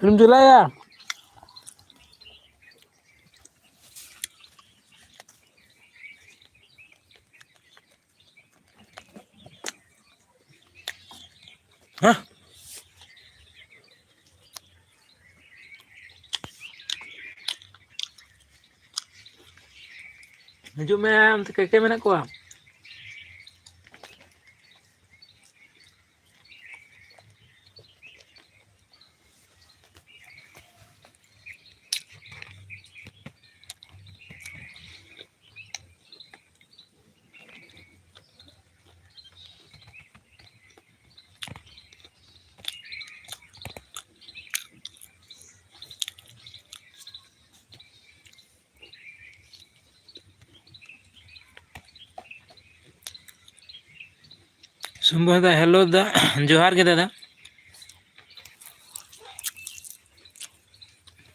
Belum jelas ya. Hah? Hijuk mem, keke menak kuah. Sumpah dah, hello dah, Johar ke दादा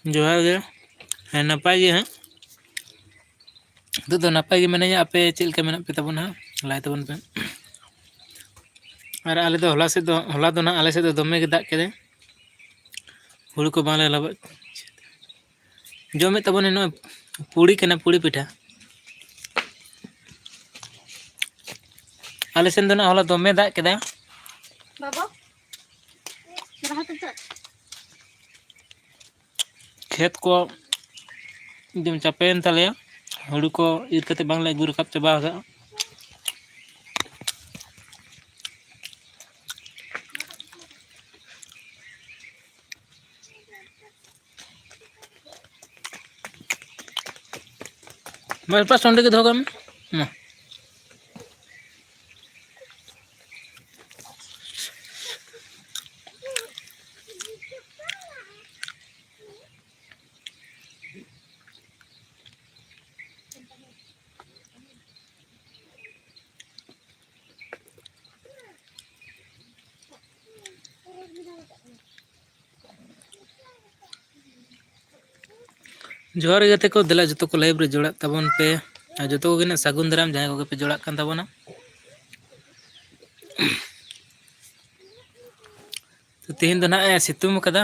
जोहार गे है नपाय गे हैं तो नपाय गे मैंने आपे चेल के मेना पे तबन हाँ लाय तबन पे और आले तो होला तो ना आले से तो दमे के दाग के हुड़ू को बाले लब जो में तबन नो पूड़ी के ना पूड़ी पिठा आले से ना होला दमे दाग के बाबा खेत को एकदम चापेन तले हुड़ू को ईर कते बांगला गुरु कप चबा गा मेरे पास सोंडे के धोगा में जोहार गते को दिला जो को लाइव रे जोड़ा तबन पे जो को गिना सागुन दाराम जहां को पे जोड़ा कान तबना तो तेहन दो ना सितुम कदा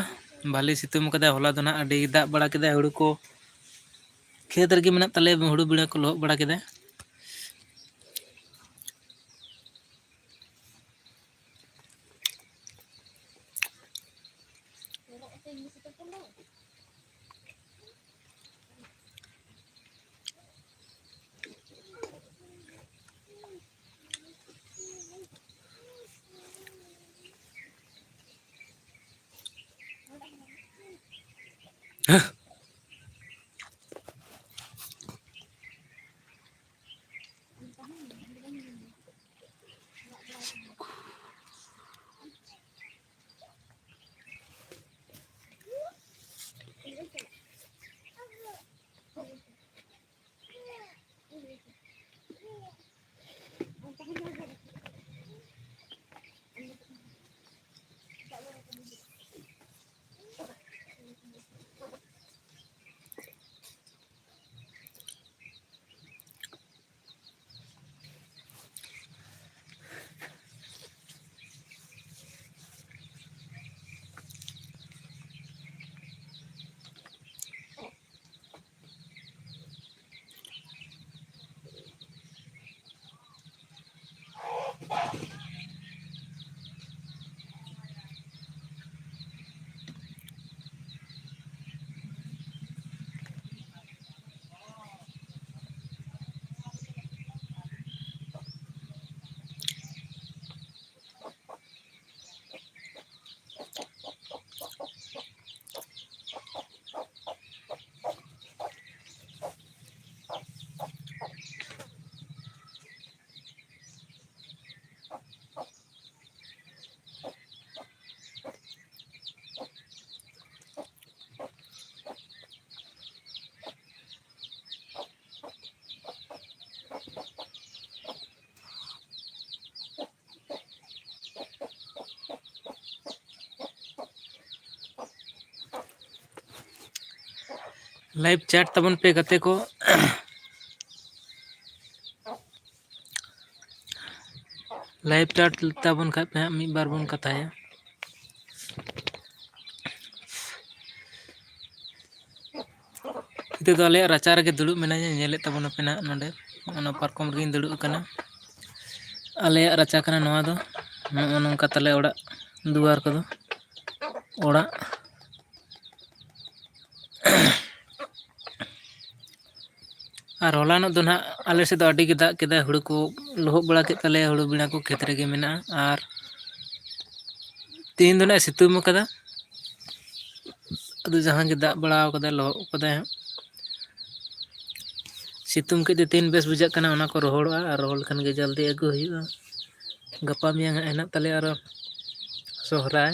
भाली सितुम कदा होला दो ना अडी दाग बड़ा केदा हुड़ू को खेत रगे मेना तले हुड़ू बिड़ा को लोह बड़ा केदा लाइव चैट तबन पे गते को लाइव चैट तबन खा पे मी बार बन कथा है ᱱᱤᱛᱚᱜ ᱫᱚ ᱟᱞᱮᱭᱟᱜ ᱨᱟᱪᱟ ᱨᱮᱜᱮ ᱫᱩᱲᱩᱵ ᱢᱤᱱᱟᱹᱧᱟ, ᱧᱮᱞᱮᱫ ᱛᱟᱵᱚᱱᱟ ᱯᱮ ᱱᱟᱜ ᱱᱚᱸᱰᱮ ᱚᱱᱟ ᱯᱟᱨᱠᱚᱢ ᱨᱮᱜᱮᱧ ᱫᱩᱲᱩᱵ ᱟᱠᱟᱱᱟ। ᱟᱞᱮᱭᱟᱜ ᱨᱟᱪᱟ ᱠᱟᱱᱟ ᱱᱚᱣᱟ ᱫᱚ, ᱱᱚᱜᱼᱚ ᱱᱚᱝᱠᱟ ᱛᱟᱞᱮ ᱚᱲᱟᱜ ᱫᱩᱣᱟᱹᱨ ᱠᱚᱫᱚ। ᱚᱲᱟᱜ ᱟᱨ ᱦᱚᱞᱟᱱᱚᱜ ᱫᱚ ᱱᱟᱦᱟᱜ ᱟᱞᱮ ᱥᱮᱫ ᱫᱚ ᱟᱹᱰᱤ ᱜᱮ ᱫᱟᱜ ᱠᱮᱫᱟᱭ, ᱦᱩᱲᱩ ᱠᱚ ᱞᱚᱦᱚᱫ ᱵᱟᱲᱟ ᱠᱮᱫ ᱛᱟᱞᱮᱭᱟ, ᱦᱩᱲᱩ ᱵᱮᱲᱟ ᱠᱚ ᱠᱷᱮᱛ ᱨᱮᱜᱮ ᱢᱮᱱᱟᱜᱼᱟ। ᱟᱨ ᱛᱮᱦᱮᱧ ᱫᱚ ᱱᱟᱜ ᱥᱤᱛᱩᱝ ᱟᱠᱟᱫᱟ, ᱟᱫᱚ ᱡᱟᱦᱟᱸ ᱜᱮ ᱫᱟᱜ ᱵᱟᱲᱟ ᱠᱟᱫᱟᱭ ᱞᱚᱦᱚᱫ ᱠᱟᱫᱟᱭ ᱦᱟᱸᱜ। ᱥᱤᱛᱩᱝ ᱠᱮᱫ ᱛᱮ ᱛᱤᱱ ᱵᱮᱥ ᱵᱩᱡᱷᱟᱹᱜ ᱠᱟᱱᱟ ᱚᱱᱟ ᱠᱚ ᱨᱚᱦᱚᱲᱚᱜᱼᱟ, ᱟᱨ ᱨᱚᱦᱚᱲ ᱞᱮᱠᱷᱟᱱ ᱜᱮ ᱡᱚᱞᱫᱤ ᱟᱹᱜᱩ ᱦᱩᱭᱩᱜᱼᱟ। ᱜᱟᱯᱟ ᱢᱮᱭᱟᱝ ᱦᱟᱸᱜ ᱦᱮᱱᱟᱜ ᱛᱟᱞᱮᱭᱟ ᱟᱨᱚ ᱥᱚᱦᱨᱟᱭ,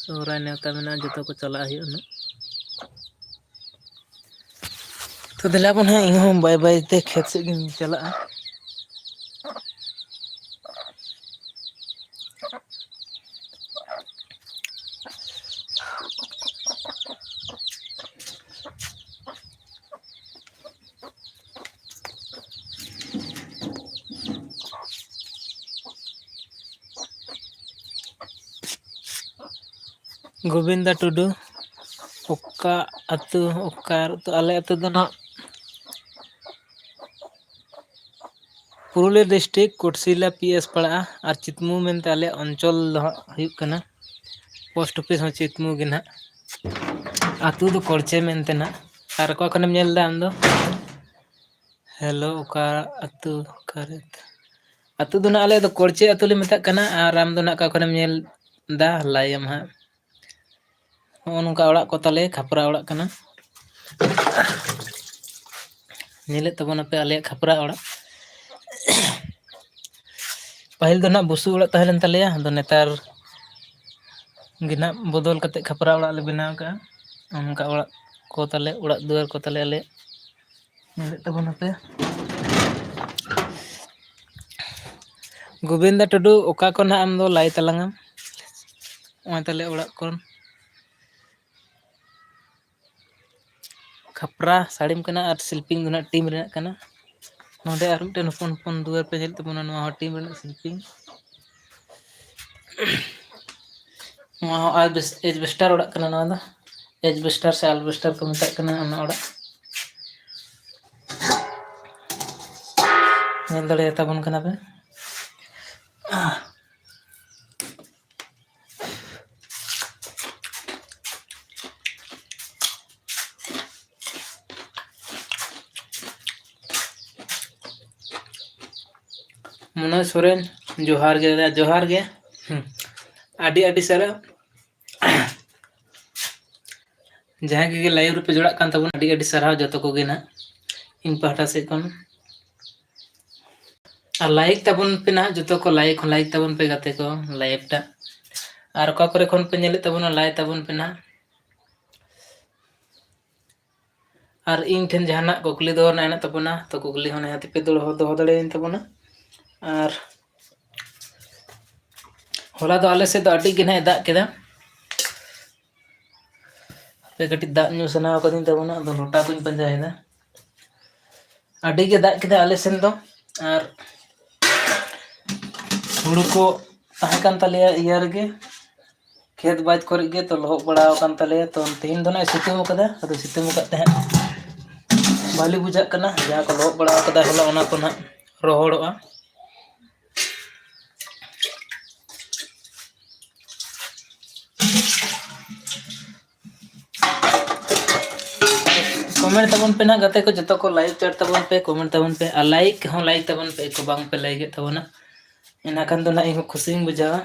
ᱥᱚᱦᱨᱟᱭ ᱱᱮᱣᱛᱟ ᱢᱮᱱᱟᱜᱼᱟ, ᱡᱚᱛᱚ ᱠᱚ ᱪᱟᱞᱟᱜ ᱦᱩᱭᱩᱜᱼᱟ ᱱᱟᱜ। ᱛᱚ ᱫᱮᱞᱟᱵᱚᱱ ᱦᱟᱸᱜ ᱤᱧᱦᱚᱸ ᱵᱟᱹᱭ ᱵᱟᱹᱭᱛᱮ ᱠᱷᱮᱛ ᱥᱮᱫ ᱜᱤᱧ ᱪᱟᱞᱟᱜᱼᱟ। ᱜᱳᱵᱤᱱᱫᱟ ᱴᱩᱰᱩ, ᱚᱠᱟ ᱟᱹᱛᱩ ᱚᱠᱟ ᱟᱞᱮ ᱟᱹᱛᱩ ᱫᱚ ᱱᱟᱦᱟᱜ ᱯᱩᱨᱩᱞᱤᱭᱟᱹ ᱰᱤᱥᱴᱤᱠ ᱠᱳᱴᱥᱤᱞᱟ PS ᱯᱟᱲᱟᱜᱼᱟ, ᱟᱨ ᱪᱤᱛᱢᱩ ᱢᱮᱱᱛᱮ ᱟᱞᱮᱭᱟᱜ ᱚᱧᱪᱚᱞ ᱫᱚ ᱦᱟᱸᱜ ᱦᱩᱭᱩᱜ ᱠᱟᱱᱟ। ᱯᱳᱥᱴ ᱚᱯᱷᱤᱥ ᱦᱚᱸ ᱪᱤᱛᱢᱩ ᱜᱮ ᱱᱟᱦᱟᱜ, ᱟᱹᱛᱩ ᱫᱚ ᱠᱚᱲᱪᱮ ᱢᱮᱱᱛᱮ ᱱᱟᱦᱟᱜ। ᱟᱨ ᱚᱠᱟ ᱠᱷᱚᱱᱮᱢ ᱧᱮᱞᱫᱟ ᱟᱢᱫᱚ? ᱦᱮᱞᱳ ᱚᱠᱟ ᱟᱹᱛᱩ ᱚᱠᱟᱨᱮ? ᱟᱹᱛᱩ ᱫᱚ ᱱᱟᱜ ᱟᱞᱮ ᱫᱚ ᱠᱚᱲᱪᱮ ᱟᱹᱛᱩ ᱞᱮ ᱢᱮᱛᱟᱜ ᱠᱟᱱᱟ, ᱟᱨ ᱟᱢ ᱫᱚ ᱱᱟᱜ ᱚᱠᱟ ᱠᱷᱚᱱᱮᱢ ᱧᱮᱞ ᱫᱟ ᱞᱟᱹᱭᱟᱢ ᱦᱟᱸᱜ। ᱱᱚᱜᱼᱚ ᱱᱚᱝᱠᱟ ᱚᱲᱟᱜ ᱠᱚ ᱛᱟᱞᱮ, ᱠᱷᱟᱯᱨᱟ ᱚᱲᱟᱜ ᱠᱟᱱᱟ। ᱧᱮᱞᱮᱫ ᱛᱟᱵᱚᱱᱟᱯᱮ ᱟᱞᱮᱭᱟᱜ ᱠᱷᱟᱯᱨᱟ ᱚᱲᱟᱜ। ᱯᱟᱹᱦᱤᱞ ᱫᱚ ᱱᱟᱦᱟᱜ ᱵᱩᱥᱩᱵ ᱚᱲᱟᱜ ᱛᱟᱦᱮᱸ ᱞᱮᱱ ᱛᱟᱞᱮᱭᱟ, ᱟᱫᱚ ᱱᱮᱛᱟᱨ ᱜᱮ ᱱᱟᱦᱟᱜ ᱵᱚᱫᱚᱞ ᱠᱟᱛᱮᱫ ᱠᱷᱟᱯᱨᱟ ᱚᱲᱟᱜ ᱞᱮ ᱵᱮᱱᱟᱣ ᱠᱟᱜᱼᱟ। ᱚᱱᱠᱟ ᱚᱲᱟᱜ ᱠᱚ ᱛᱟᱞᱮ, ᱚᱲᱟᱜ ᱫᱩᱣᱟᱹᱨ ᱠᱚ ᱛᱟᱞᱮ ᱟᱞᱮᱭᱟᱜ। ᱧᱮᱞᱮᱫ ᱛᱟᱵᱚᱱᱟᱯᱮ। ᱜᱳᱵᱤᱱᱫᱟ ᱴᱩᱰᱩ, ᱚᱠᱟ ᱠᱷᱚᱱ ᱦᱟᱸᱜ ᱟᱢᱫᱚ ᱞᱟᱹᱭ ᱛᱟᱞᱟᱝ ᱟᱢ? ᱱᱚᱜᱼᱚᱭ ᱛᱟᱞᱮ ᱚᱲᱟᱜ ᱠᱷᱚᱱ ᱠᱷᱟᱯᱨᱟ ᱥᱟᱹᱲᱤᱢ ᱠᱟᱱᱟ, ᱟᱨ ᱥᱤᱞᱯᱤᱧ ᱫᱚ ᱱᱟᱜ ᱴᱤᱢ ᱨᱮᱱᱟᱜ ᱠᱟᱱᱟ। ᱱᱚᱸᱰᱮ ᱟᱨ ᱢᱤᱫᱴᱮᱱ ᱦᱚᱯᱚᱱ ᱦᱚᱯᱚᱱ ᱫᱩᱣᱟᱹᱨ ᱯᱮ ᱧᱮᱞᱮᱫ ᱛᱟᱵᱚᱱᱟ, ᱱᱚᱣᱟ ᱦᱚᱸ ᱴᱤᱢ ᱨᱮᱱᱟᱜ ᱥᱤᱞᱯᱤᱧ। ᱱᱚᱣᱟ ᱦᱚᱸ ᱮᱡᱵᱮᱥᱴᱟᱨ ᱚᱲᱟᱜ ᱠᱟᱱᱟ ᱱᱚᱣᱟ ᱫᱚ। ᱮᱡᱵᱮᱥᱴᱟᱨ ᱥᱮ ᱟᱞᱵᱮᱥᱴᱟᱨ ᱠᱚ ᱢᱮᱛᱟᱜ ᱠᱟᱱᱟ ᱚᱱᱟ ᱚᱲᱟᱜ। ᱧᱮᱞ ᱫᱟᱲᱮᱭᱟᱛᱟᱵᱚᱱ ᱠᱟᱱᱟ ᱯᱮ? ᱢᱚᱱᱳᱡᱽ ᱥᱚᱨᱮᱱ, ᱡᱚᱦᱟᱨ ᱜᱮ ᱫᱟᱫᱟ ᱡᱚᱦᱟᱨ ᱜᱮ। ᱟᱹᱰᱤ ᱟᱹᱰᱤ ᱥᱟᱨᱦᱟᱣ। ᱡᱟᱦᱟᱸᱭ ᱠᱚᱜᱮ ᱞᱟᱭᱤᱵᱷ ᱨᱮᱯᱮ ᱡᱚᱲᱟᱜ ᱠᱟᱱ ᱛᱟᱵᱚᱱᱟ, ᱟᱹᱰᱤ ᱟᱹᱰᱤ ᱥᱟᱨᱦᱟᱣ ᱡᱚᱛᱚ ᱠᱚᱜᱮ ᱱᱟᱦᱟᱜ ᱤᱧ ᱯᱟᱦᱴᱟ ᱥᱮᱫ ᱠᱷᱚᱱ। ᱟᱨ ᱞᱟᱭᱤᱠ ᱛᱟᱵᱚᱱ ᱯᱮ ᱱᱟᱦᱟᱜ ᱡᱚᱛᱚ ᱠᱚ ᱞᱟᱭᱤᱠ ᱛᱟᱵᱚᱱ ᱯᱮ ᱜᱟᱛᱮ ᱠᱚ ᱞᱟᱭᱤᱵᱷ ᱴᱟᱜ। ᱟᱨ ᱚᱠᱟ ᱠᱚᱨᱮ ᱠᱷᱚᱱ ᱯᱮ ᱧᱮᱞᱮᱫ ᱛᱟᱵᱚᱱᱟ ᱞᱟᱭ ᱛᱟᱵᱚᱱ ᱯᱮ ᱱᱟᱦᱟᱜ। ᱟᱨ ᱤᱧ ᱴᱷᱮᱱ ᱡᱟᱦᱟᱱᱟᱜ ᱠᱩᱠᱞᱤ ᱫᱚᱦᱚ ᱨᱮᱱᱟᱜ ᱦᱮᱱᱟᱜ ᱛᱟᱵᱚᱱᱟ, ᱛᱚ ᱠᱩᱠᱞᱤ ᱦᱚᱸ ᱱᱤᱦᱟᱹᱛ ᱯᱮ ᱫᱚᱦᱚ ᱫᱟᱲᱮᱭᱟᱹᱧ ᱛᱟᱵᱚᱱᱟ। ᱟᱨ ᱦᱚᱞᱟ ᱫᱚ ᱟᱞᱮ ᱥᱮᱫ ᱫᱚ ᱟᱹᱰᱤ ᱜᱮ ᱱᱟᱦᱟᱜ ᱮ ᱫᱟᱜ ᱠᱮᱫᱟ। ᱦᱟᱯᱮ ᱠᱟᱹᱴᱤᱡ ᱫᱟᱜ ᱧᱩ ᱥᱟᱱᱟ ᱠᱟᱹᱫᱤᱧ ᱛᱟᱵᱚᱱᱟ, ᱟᱫᱚ ᱞᱚᱴᱟ ᱠᱚᱧ ᱯᱟᱸᱡᱟᱭᱮᱫᱟ। ᱟᱹᱰᱤ ᱜᱮ ᱫᱟᱜ ᱠᱮᱫᱟ ᱟᱞᱮ ᱥᱮᱱ ᱫᱚ, ᱟᱨ ᱦᱩᱲᱩ ᱠᱚ ᱛᱟᱦᱮᱸ ᱠᱟᱱ ᱛᱟᱞᱮᱭᱟ ᱤᱭᱟᱹ ᱨᱮᱜᱮ, ᱠᱷᱮᱛ ᱵᱟᱫᱽ ᱠᱚᱨᱮ ᱜᱮ, ᱛᱚ ᱞᱚᱦᱚᱫ ᱵᱟᱲᱟᱣ ᱟᱠᱟᱱ ᱛᱟᱞᱮᱭᱟ। ᱛᱚ ᱛᱮᱦᱮᱧ ᱫᱚ ᱱᱟᱜ ᱮ ᱥᱤᱛᱩᱝ ᱠᱟᱫᱟ, ᱟᱫᱚ ᱥᱤᱛᱩᱝ ᱟᱠᱟᱫ ᱛᱟᱦᱮᱸᱫ ᱵᱷᱟᱹᱞᱤ ᱵᱩᱡᱷᱟᱹᱜ ᱠᱟᱱᱟ, ᱡᱟᱦᱟᱸ ᱠᱚ ᱞᱚᱦᱚᱫ ᱵᱟᱲᱟ ᱠᱟᱫᱟ ᱦᱚᱞᱟ ᱚᱱᱟ ᱠᱚ ᱱᱟᱦᱟᱜ ᱨᱚᱦᱚᱲᱚᱜᱼᱟ। ᱠᱚᱢᱮᱱᱴ ᱛᱟᱵᱚᱱ ᱯᱮ ᱱᱟᱦᱟᱜ ᱜᱟᱛᱮ ᱠᱚ ᱡᱚᱛᱚ ᱠᱚ ᱞᱟᱭᱤᱠ ᱪᱟᱴ ᱛᱟᱵᱚᱱ ᱯᱮ, ᱠᱚᱢᱮᱱᱴ ᱛᱟᱵᱚᱱ ᱯᱮ, ᱟᱨ ᱞᱟᱭᱤᱠ ᱦᱚᱸ ᱞᱟᱭᱤᱠ ᱛᱟᱵᱚᱱ ᱯᱮ, ᱵᱟᱝ ᱯᱮ ᱞᱟᱹᱭᱤᱠᱮᱫ ᱛᱟᱵᱚᱱᱟ। ᱤᱱᱟᱹ ᱠᱷᱟᱱ ᱫᱚ ᱱᱟᱦᱟᱜ ᱤᱧᱦᱚᱸ ᱠᱷᱩᱥᱤᱧ ᱵᱩᱡᱷᱟᱹᱣᱟ।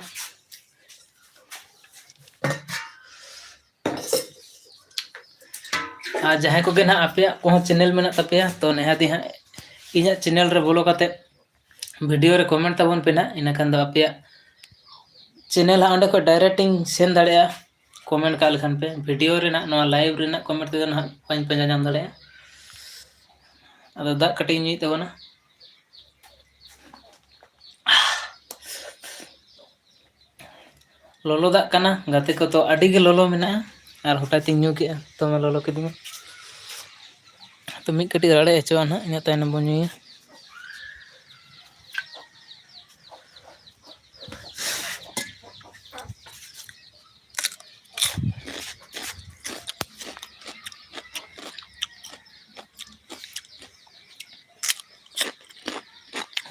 ᱟᱨ ᱡᱟᱦᱟᱸᱭ ᱠᱚᱜᱮ ᱱᱟᱦᱟᱜ ᱟᱯᱮᱭᱟᱜ ᱠᱚᱦᱚᱸ ᱪᱮᱱᱮᱞ ᱢᱮᱱᱟᱜ ᱛᱟᱯᱮᱭᱟ, ᱛᱚ ᱱᱤᱦᱟᱹᱛᱤ ᱦᱟᱸᱜ ᱤᱧᱟᱹᱜ ᱪᱮᱱᱮᱞ ᱨᱮ ᱵᱚᱞᱚ ᱠᱟᱛᱮᱫ ᱵᱷᱤᱰᱤᱭᱳ ᱨᱮ ᱠᱚᱢᱮᱱᱴ ᱛᱟᱵᱚᱱ ᱯᱮ ᱱᱟᱦᱟᱜ, ᱤᱱᱟᱹ ᱠᱷᱟᱱ ᱫᱚ ᱟᱯᱮᱭᱟᱜ ᱪᱮᱱᱮᱞ ᱦᱟᱸᱜ ᱚᱸᱰᱮ ᱠᱷᱚᱡ ᱰᱟᱭᱨᱮᱠᱴ ᱤᱧ ᱥᱮᱱ ᱫᱟᱲᱮᱭᱟᱜᱼᱟ। ᱠᱚᱢᱮᱱᱴ ᱠᱟᱜ ᱞᱮᱠᱷᱟᱱ ᱯᱮ, ᱵᱷᱤᱰᱤᱭᱳ ᱨᱮᱱᱟᱜ ᱱᱚᱣᱟ ᱞᱟᱭᱤᱵᱷ ᱨᱮᱱᱟᱜ ᱠᱚᱢᱮᱱᱴ ᱛᱮᱫᱚ ᱱᱟᱦᱟᱜ ᱵᱟᱹᱧ ᱯᱟᱸᱡᱟ ᱧᱟᱢ ᱫᱟᱲᱮᱭᱟᱜᱼᱟ। ᱟᱫᱚ ᱫᱟᱜ ᱠᱟᱹᱴᱤᱡ ᱤᱧ ᱧᱩᱭᱮᱫ ᱛᱟᱵᱚᱱᱟ। ᱞᱚᱞᱚ ᱫᱟᱜ ᱠᱟᱱᱟ ᱜᱟᱛᱮ ᱠᱚᱫᱚ ᱟᱹᱰᱤ ᱜᱮ ᱞᱚᱞᱚ ᱢᱮᱱᱟᱜᱼᱟ, ᱟᱨ ᱦᱚᱴᱟᱛᱤᱧ ᱧᱩ ᱠᱮᱜᱼᱟ, ᱫᱚᱢᱮ ᱞᱚᱞᱚ ᱠᱤᱫᱤᱧᱟ। ᱛᱚ ᱢᱤᱫ ᱠᱟᱹᱴᱤᱡ ᱨᱟᱲᱮᱡ ᱦᱚᱪᱚᱣᱟᱜᱼᱟ ᱱᱟᱦᱟᱜ, ᱤᱱᱟᱹ ᱛᱟᱭᱱᱚᱢ ᱵᱚᱱ ᱧᱩᱭᱟ।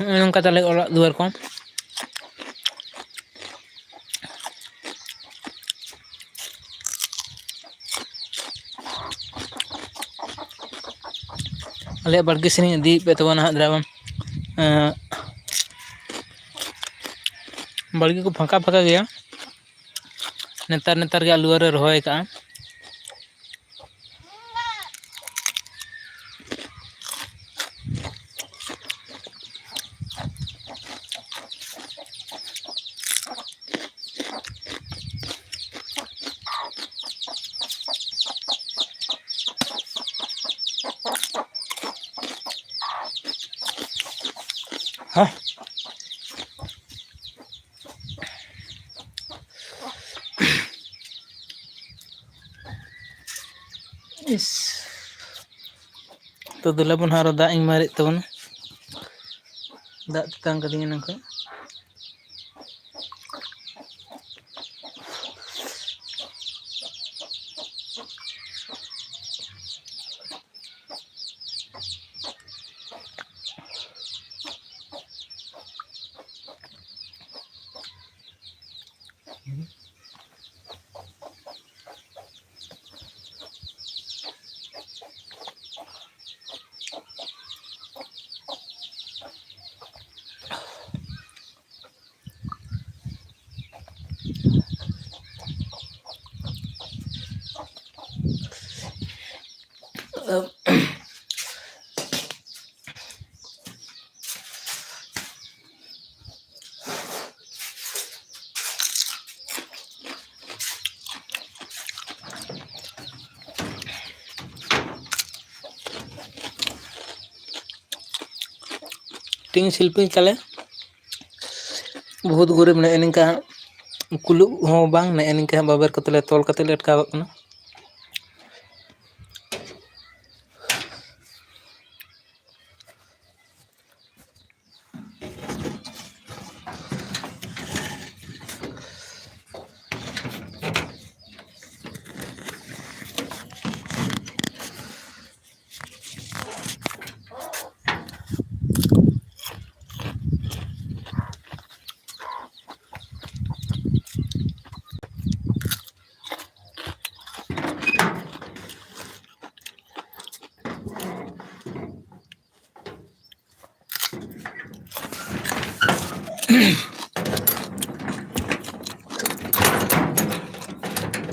नौका ताले ओराक दुआर को अले बड़गी से दी पे तो ना द्रावण बड़गी को फाँका फाँका गया नेतार नेतार के आलुआ रे रोहय का हाँ इस तो दुला बन हारो दा इन मारे तबन दा तंग कदिंग नंका टिंग शिल्पी ताले बहुत गरीब ने इनका कुलु हो बांग ने इनका बाबर कतले तोल कतले अटकावक ना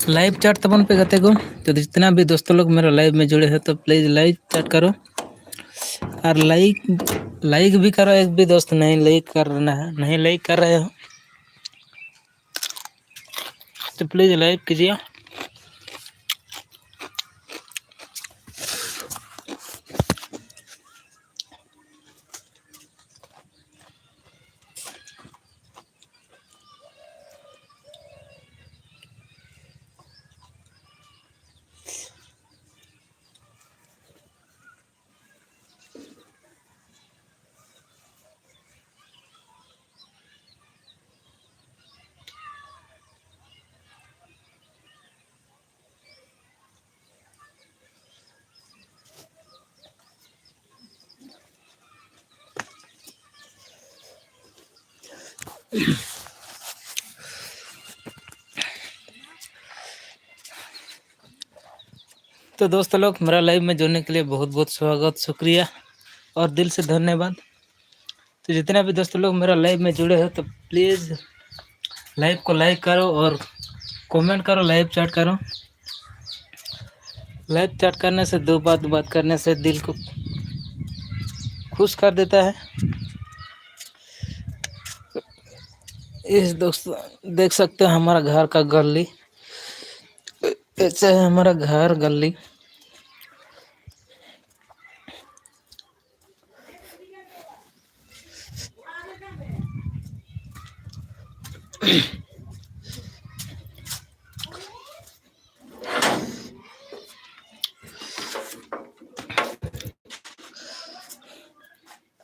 लाइव चैट तबन पे गते को तो जितना भी दोस्तों लोग मेरा लाइव में जुड़े हैं तो प्लीज लाइव चैट करो और लाइक भी करो। एक भी दोस्त नहीं लाइक करना है, नहीं लाइक कर रहे हो तो प्लीज लाइक कीजिए। तो दोस्तों लोग मेरा लाइव में जुड़ने के लिए बहुत बहुत स्वागत, शुक्रिया और दिल से धन्यवाद। तो जितने भी दोस्तों लोग मेरा लाइव में जुड़े हो तो प्लीज़ लाइव को लाइक करो और कमेंट करो, लाइव चैट करो। लाइव चैट करने से दो बात करने से दिल को खुश कर देता है। इस दोस्तों देख सकते हो हमारा घर का गली, ऐसे है हमारा घर गली।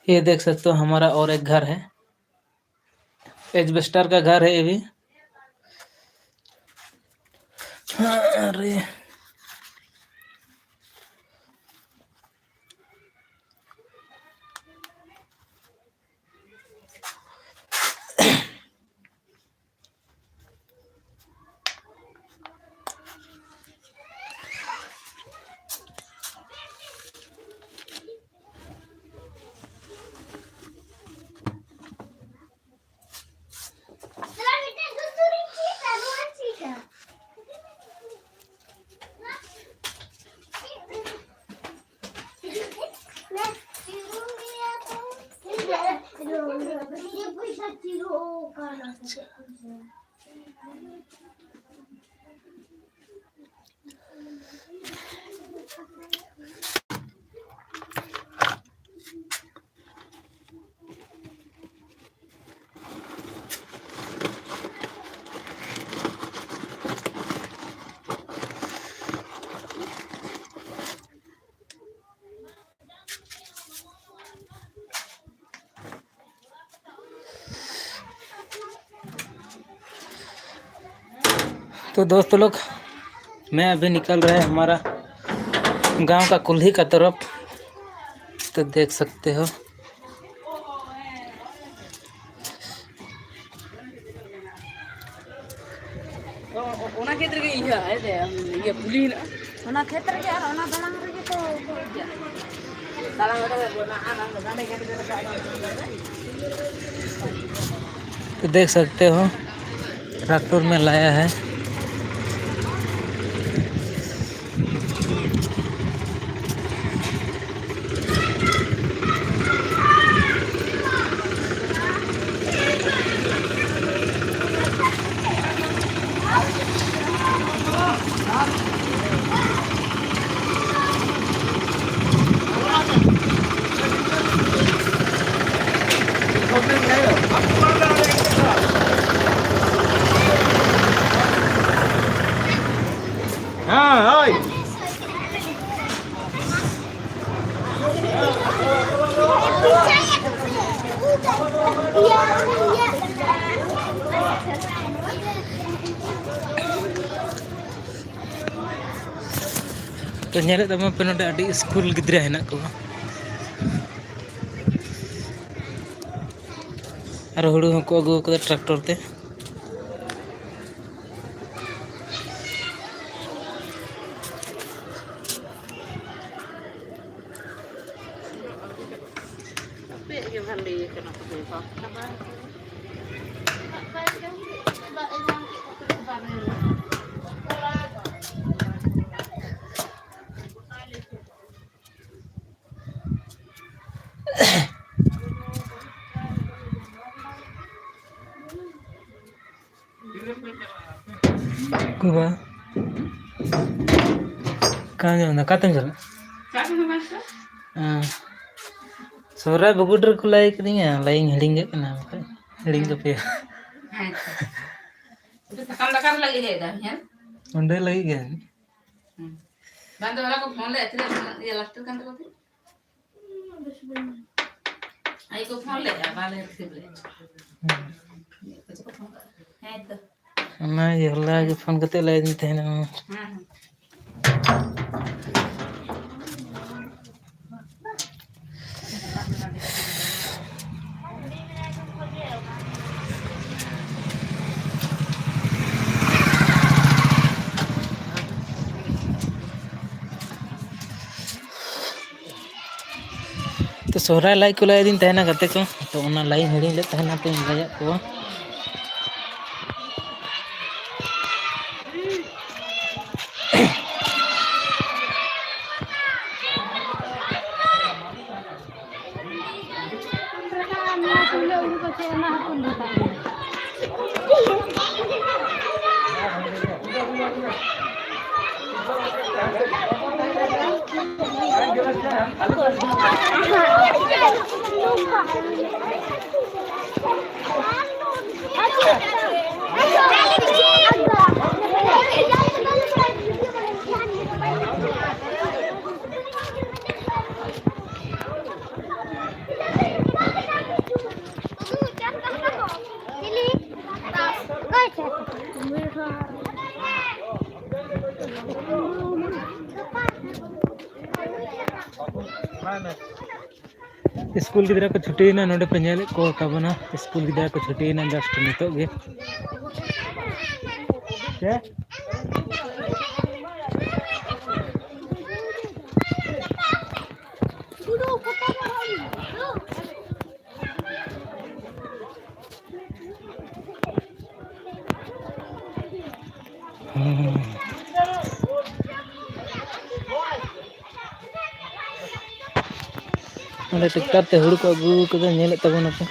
ये देख सकते हो हमारा और एक घर है, एजबेस्टर का घर है ये भी। अरे तो दोस्तों लोग, मैं अभी निकल रहा है हमारा गांव का कुल्ही का तरफ। तो देख सकते हो ओना क्षेत्र के इहा है दे ये पुली ना ओना क्षेत्र के और ओना दलांग रे तो दलांग रे बोना आना गाने के तो देख सकते हो ट्रैक्टर में लाया है। तो nyari teman pe node adi school gidra henak ko ar hudu hoko agu akada tractor te के भंडी के ना तो पा kuba kan jana katen jana sorai bugudur ko lai kiniya lai hiring ge kana hiring ke pe itu takam dakar lagi deh dah ya onde lagi ge bantu orang ko phone le atle ये last kan तो आई को phone ले जा बाले receive ले है तो मैं ये हल्ला के फोन करते lai din thena तो सोहरा लाई को लाई दिन तहना करते को तो उना लाई हिड़ी ले तहना पे लया को स्कूल गिदरा को छुट्टी ना नोडे पे नेले को तबना स्कूल गिदरा को छुट्टी ना जस्ट नितो गे क्या टिक्टर ते हुड़ को अगू कदे नेले तबना पे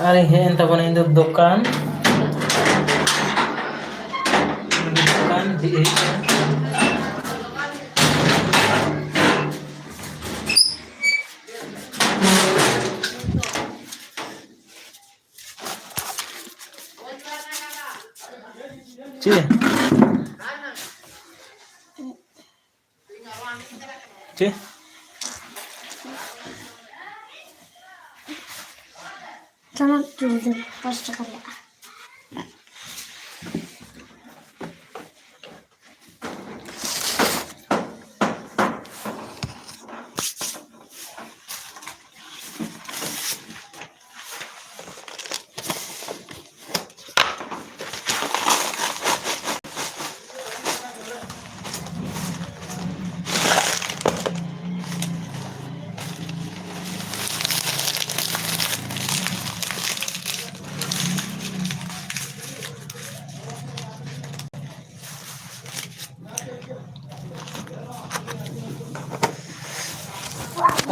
ᱟᱨ ᱦᱮᱡ ᱮᱱ ᱛᱟᱵᱚᱱᱟ ᱤᱧ ᱫᱚ ᱫᱚᱠᱟᱱ ᱡᱷᱤᱡ ᱦᱩᱭᱩᱜ ᱠᱟᱱᱟ ᱪᱮᱫ ᱪᱮᱫ Tomat dulu, pas sekali.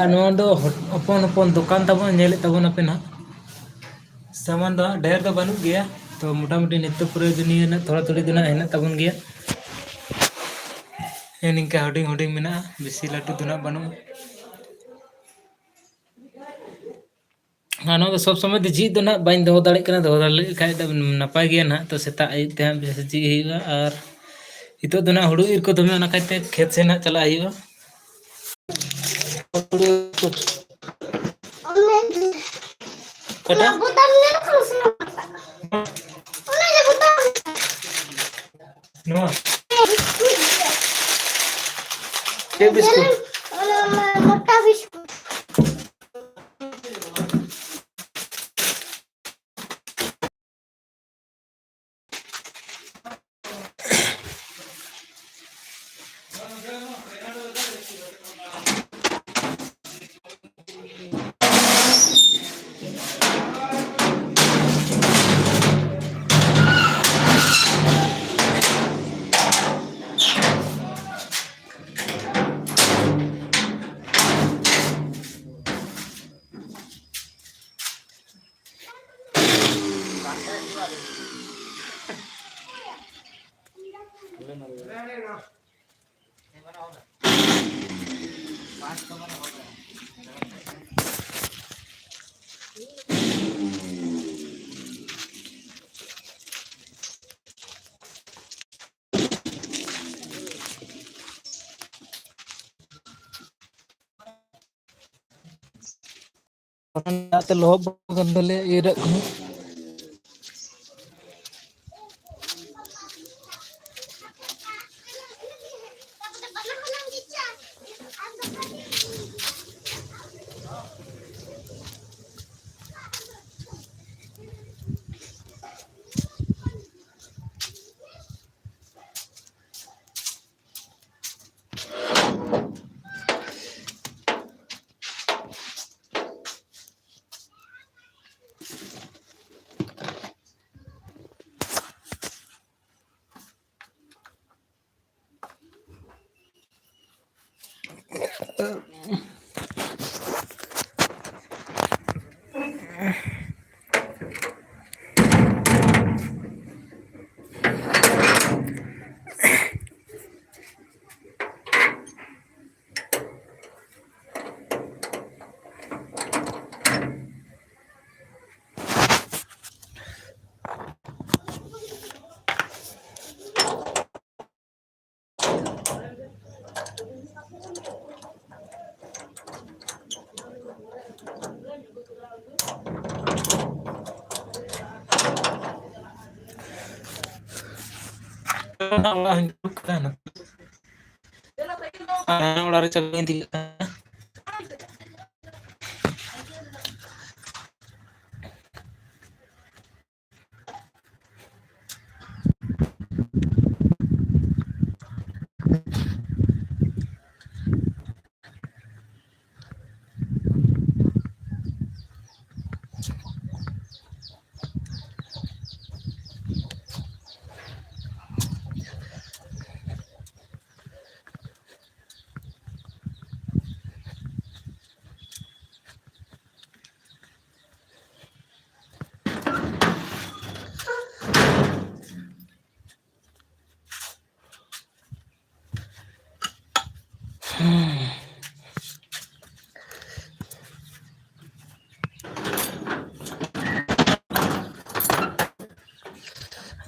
ᱟᱨ ᱱᱚᱣᱟ ᱫᱚ ᱦᱚᱯᱚᱱ ᱦᱚᱯᱚᱱ ᱫᱚᱠᱟᱱ ᱛᱟᱵᱚᱱ ᱧᱮᱞᱮᱫ ᱛᱟᱵᱚᱱᱟᱯᱮ ᱱᱟᱦᱟᱜ ᱥᱟᱢᱟᱱ ᱫᱚ ᱦᱟᱸᱜ ᱰᱷᱮᱨ ᱫᱚ ᱵᱟᱹᱱᱩᱜ ᱜᱮᱭᱟ ᱛᱚ ᱢᱳᱴᱟᱢᱩᱴᱤ ᱱᱤᱛᱚᱜ ᱯᱨᱚᱭᱳᱡᱚᱱᱤᱭᱚ ᱨᱮᱱᱟᱜ ᱛᱷᱚᱲᱟ ᱛᱷᱚᱲᱤ ᱫᱚ ᱱᱟᱜ ᱦᱮᱱᱟᱜ ᱛᱟᱵᱚᱱ ᱜᱮᱭᱟ ᱱᱤᱝᱠᱟ ᱦᱩᱰᱤᱧ ᱦᱩᱰᱤᱧ ᱢᱮᱱᱟᱜᱼᱟ ᱵᱮᱥᱤ ᱞᱟᱹᱴᱩ ᱫᱚ ᱱᱟᱜ ᱵᱟᱹᱱᱩᱜᱼᱟ ᱱᱚᱣᱟ ᱫᱚ ᱥᱚᱵ ᱥᱚᱢᱚᱭ ᱫᱚ ᱡᱷᱤᱡ ᱫᱚ ᱱᱟᱜ ᱵᱟᱹᱧ ᱫᱚᱦᱚ ᱫᱟᱲᱮᱭᱟᱜ ᱠᱟᱱᱟ ᱫᱚᱦᱚ ᱫᱟᱲᱮ ᱞᱮᱠᱷᱟᱡ ᱫᱚ ᱱᱟᱯᱟᱭ ᱜᱮᱭᱟ ᱱᱟᱦᱟᱜ ᱛᱚ ᱥᱮᱛᱟᱜ ᱟᱹᱭᱩᱵ ᱛᱮ ᱦᱟᱸᱜ ᱡᱷᱤᱡ ᱦᱩᱭᱩᱜᱼᱟ ᱟᱨ ᱱᱤᱛᱚᱜ ᱫᱚ ᱱᱟᱜ ᱦᱩᱲᱩ ᱤᱨ ᱠᱚ ᱫᱚᱢᱮ ᱚᱱᱟ ᱠᱷᱟᱹᱛᱤᱨ ᱠᱷᱮᱛ ᱥᱮᱱ ᱦᱟᱸᱜ ᱪᱟᱞᱟᱜ ᱦᱩᱭᱩᱜᱼᱟ ᱱᱚᱣᱟ ᱪᱮᱫ ᱵᱤᱥᱠᱩᱴ Motta biskut. ᱫᱟᱜ ᱛᱮ ᱞᱚᱦᱚᱫ ᱫᱚᱞᱮ ᱤᱨᱟᱜ ᱠᱟᱱᱟ ᱚᱲᱟᱜ ᱨᱮ ᱪᱟᱵᱤᱧ ᱤᱫᱤ ᱠᱟᱜ ᱠᱟᱱᱟ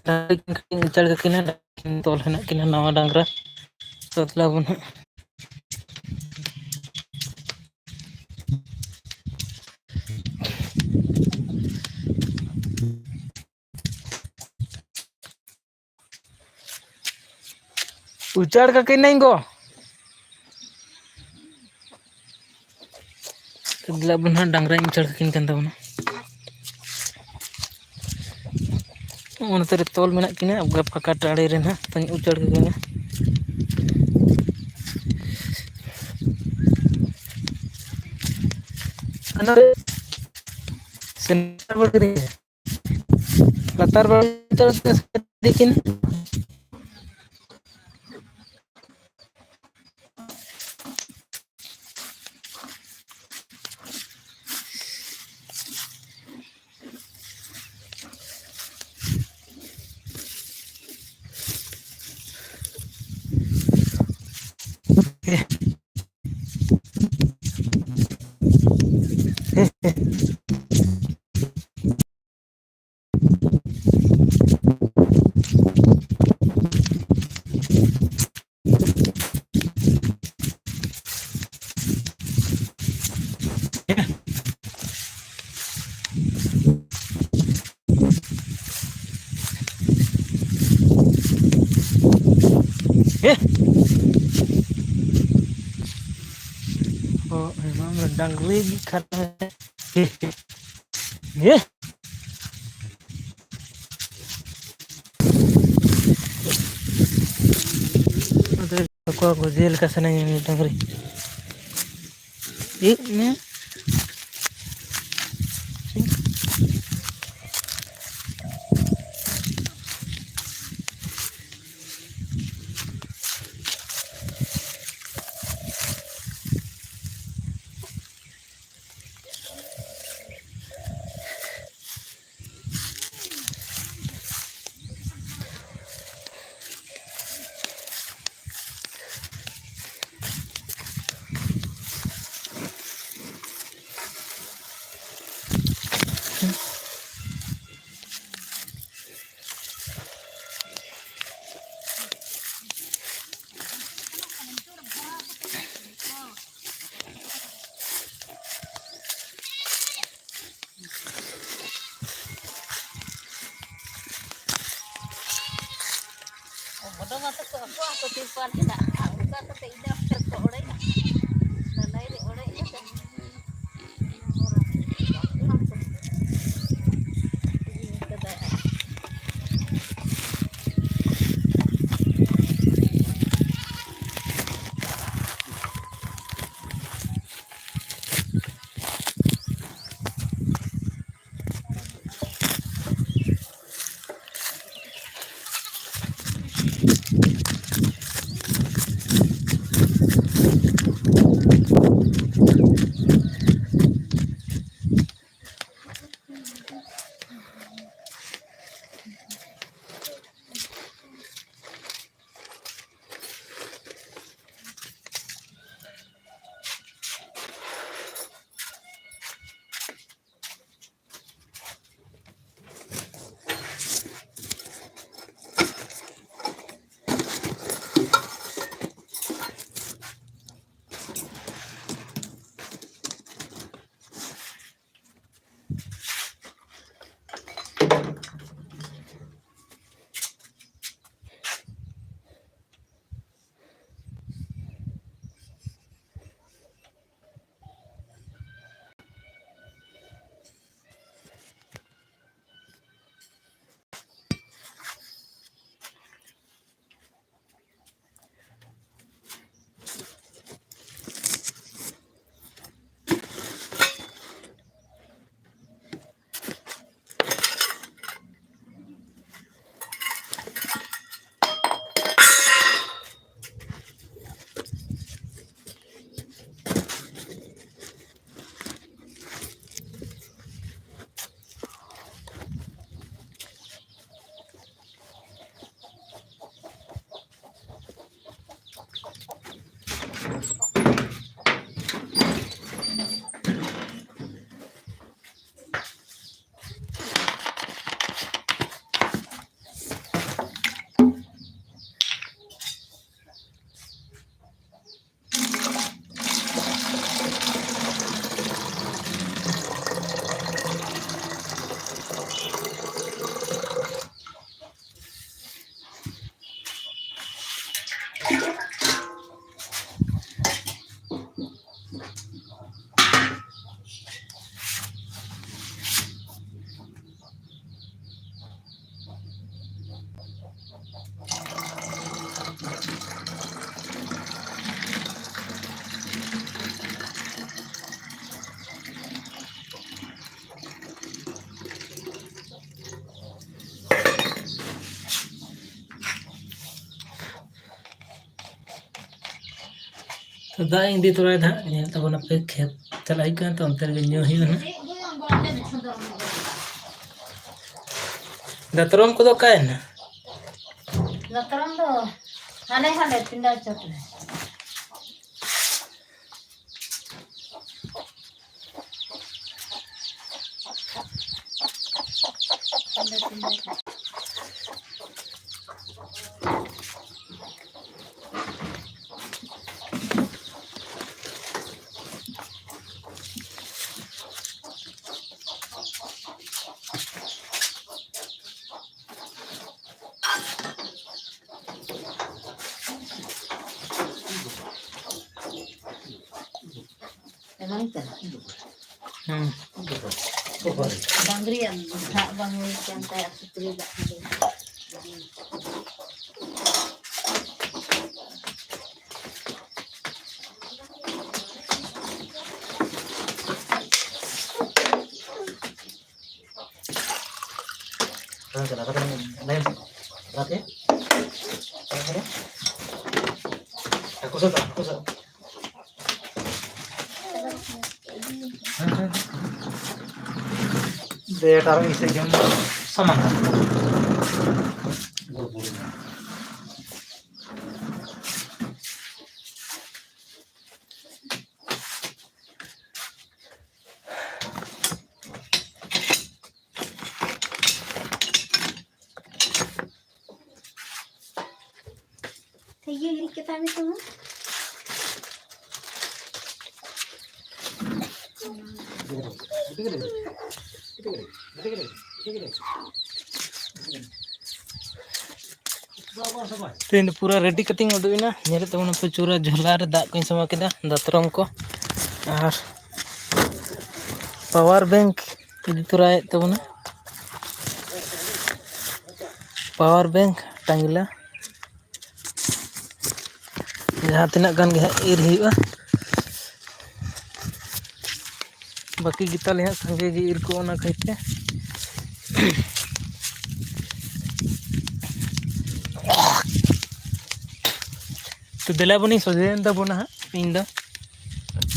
उचाड़ किना तोल हेना किना नवा डांगरा तोतला बन उचाड़ का किना गो तोतला बन डांगरा उचाड़ किन kan tabuna उनते तोल मेना किना अब फाका टाड़े रे ना तनी उचाड़ के किना अनरे सेंटर पर latar belakang bikin oh memang rendang lagi karena aku jail ka sana yang dangri ini bodoh mata ke aku tipuan tidak buka ke tidak terkorek dan lain oleh itu दाग इदी तोड़ा धा नेल तबन पे खेत चला ही तो अंतर के न्यू ही ना दतरम को तो काहे ना लतरम दो हाले हाले पिंडा चोटले Bangri yang hak bangri cantai putri tak ada. दे तारंग इसे जम समान ये लिख के पानी तुम तीन पूरा रेडी कटिंग उडुना नेले तबन पे चूरा झोला रे दाग को समा केदा दातरम को और पावर बैंक इदी तुराय तबन पावर बैंक टांगला जहाँ तीना गान गे ईर हुआ बाकी गीताले हाँ संगे गे ईर को ओना कहते तो दिला बनी सजेन तबना हाँ इन दो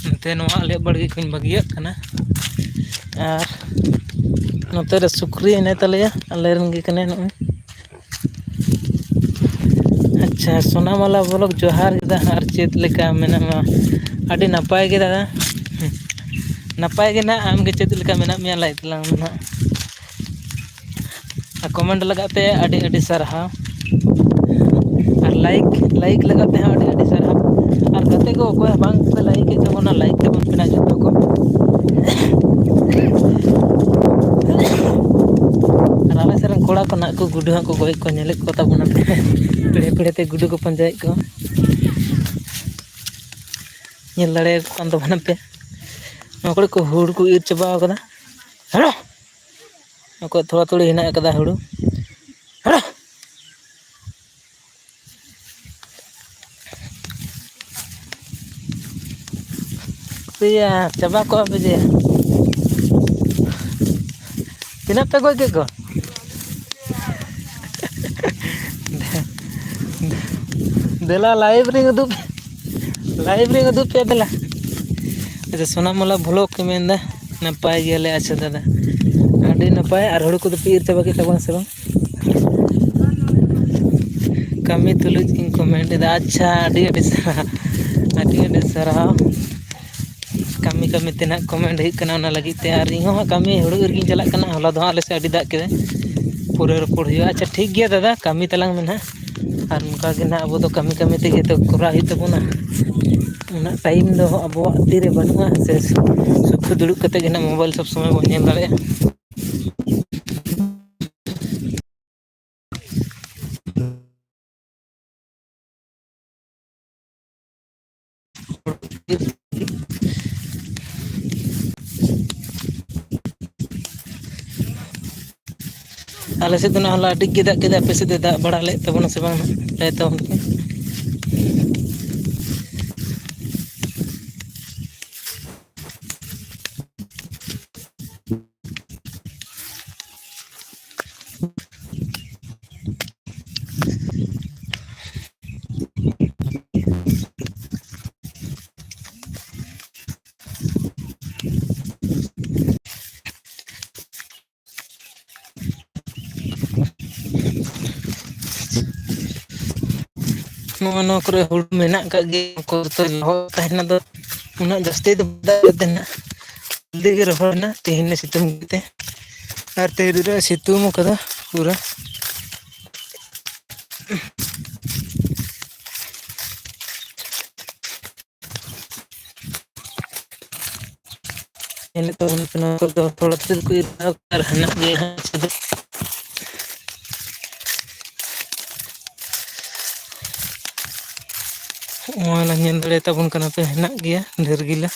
नते नोआ आले बड़गी कोइन बगिया कना और नते रे सुक्री एने तलेया आले रन गे कने न अच्छा सोनामाला ब्लॉग जोहार दा और चेत लेका मेना आडी नपाय गे दादा नपाय गे ना आम गे चेत लेका मेना मिया लाई तलांग ना कमेंट लगा पे आडी आडी सरहा और लाइक लगा पे आडी आडी सरहा और गते को कोई बांग पे लाइक के तबना लाइक ते बन पेना जतो को और आले सरन कोड़ा को ना को गुडू को गोय को नेले को तबना पेड़े पेड़े ते गुडू को पंजाय को नेल लड़े कान तबना पे नोकड़े को हुड़ को ईर चबा कदा हेलो नको थोड़ा थोड़ी हिना कदा हुड़ू हेलो पिया चबा को बजे तिना पे गोय के को देला लाइब्रेरी उदुप पे देला अच्छा सोनामाला ब्लॉग के मेंदा नपाय गेले अच्छा दादा आडी नपाय और हुड़ू को पीर चबा के तबन से बांग कमी तुलुज इन कमेंट दा अच्छा आडी आडी सराव कमी कमी तेना कमेंट हिक कना ना लगी ते और इहो कमी हुड़ू इरगी चला कना होला दो आले से आडी दाग के पूरे रपोड़ हुआ अच्छा ठीक गया दादा कमी तलांग में ना और उनका के ना अब तो कमी कमी ते तो करा ही तबना उना टाइम दो अब तीरे बनुआ से सुख दुड़ुब कते के ना मोबाइल सब समय बन नेल दाड़े आले से ना हला डिग दाग के पे से दाग बड़ा ले तबना से बांग ले तबन के ᱱᱚᱣᱟ ᱠᱚᱨᱮ ᱦᱩᱲᱩ ᱢᱮᱱᱟᱜ ᱟᱠᱟᱫ ᱜᱮᱭᱟ ᱠᱚ ᱛᱚ ᱞᱚᱦᱚᱫ ᱛᱟᱦᱮᱱᱟ ᱫᱚ ᱩᱱᱟᱹᱜ ᱡᱟᱹᱥᱛᱤ ᱫᱚ ᱵᱟᱭ ᱛᱟᱦᱮᱱᱟ ᱡᱚᱞᱫᱤ ᱜᱮ ᱨᱚᱦᱚᱲᱮᱱᱟ ᱛᱮᱦᱮᱧ ᱥᱤᱛᱩᱝ ᱠᱮᱫᱛᱮ ᱟᱨ ᱛᱮᱦᱮᱧ ᱫᱚ ᱥᱤᱛᱩᱝ ᱟᱠᱟᱫᱟ ᱯᱩᱨᱟᱹ ᱧᱮᱞᱮᱫ ᱛᱟᱵᱚᱱ ᱯᱮ ᱱᱚᱣᱟ ᱠᱚᱫᱚ ᱛᱷᱚᱲᱟ ᱛᱮᱫ ᱠᱚ ᱤᱨ ᱟᱨ ᱦᱮᱱᱟᱜ ᱜᱮᱭᱟ ᱦᱟᱸᱜ ᱱᱚᱣᱟ ᱞᱟᱝ ᱧᱮᱞ ᱫᱟᱲᱮ ᱛᱟᱵᱚᱱ ᱠᱟᱱᱟ ᱯᱮ ᱦᱮᱱᱟᱜ ᱜᱮᱭᱟ ᱰᱷᱮᱨ ᱜᱮᱞᱟ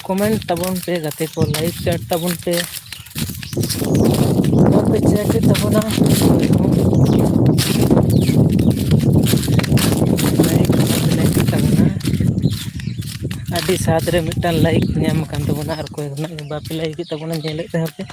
कमेंट तबन पे गाते को लाइक शेयर तबन पे बापे चेक तबना लाइक तबना आदि साथ रे मिटन लाइक ᱧᱟᱢ ᱠᱟᱱ ᱛᱟᱵᱚᱱᱟ ᱟᱨ ᱠᱚᱭ ᱨᱮᱱᱟᱜ ᱵᱟᱯᱮ ᱞᱟᱹᱭ ᱠᱮᱫ ᱛᱟᱵᱚᱱᱟ ᱧᱮᱞᱮᱫ ᱛᱟᱦᱮᱸ ᱯᱮ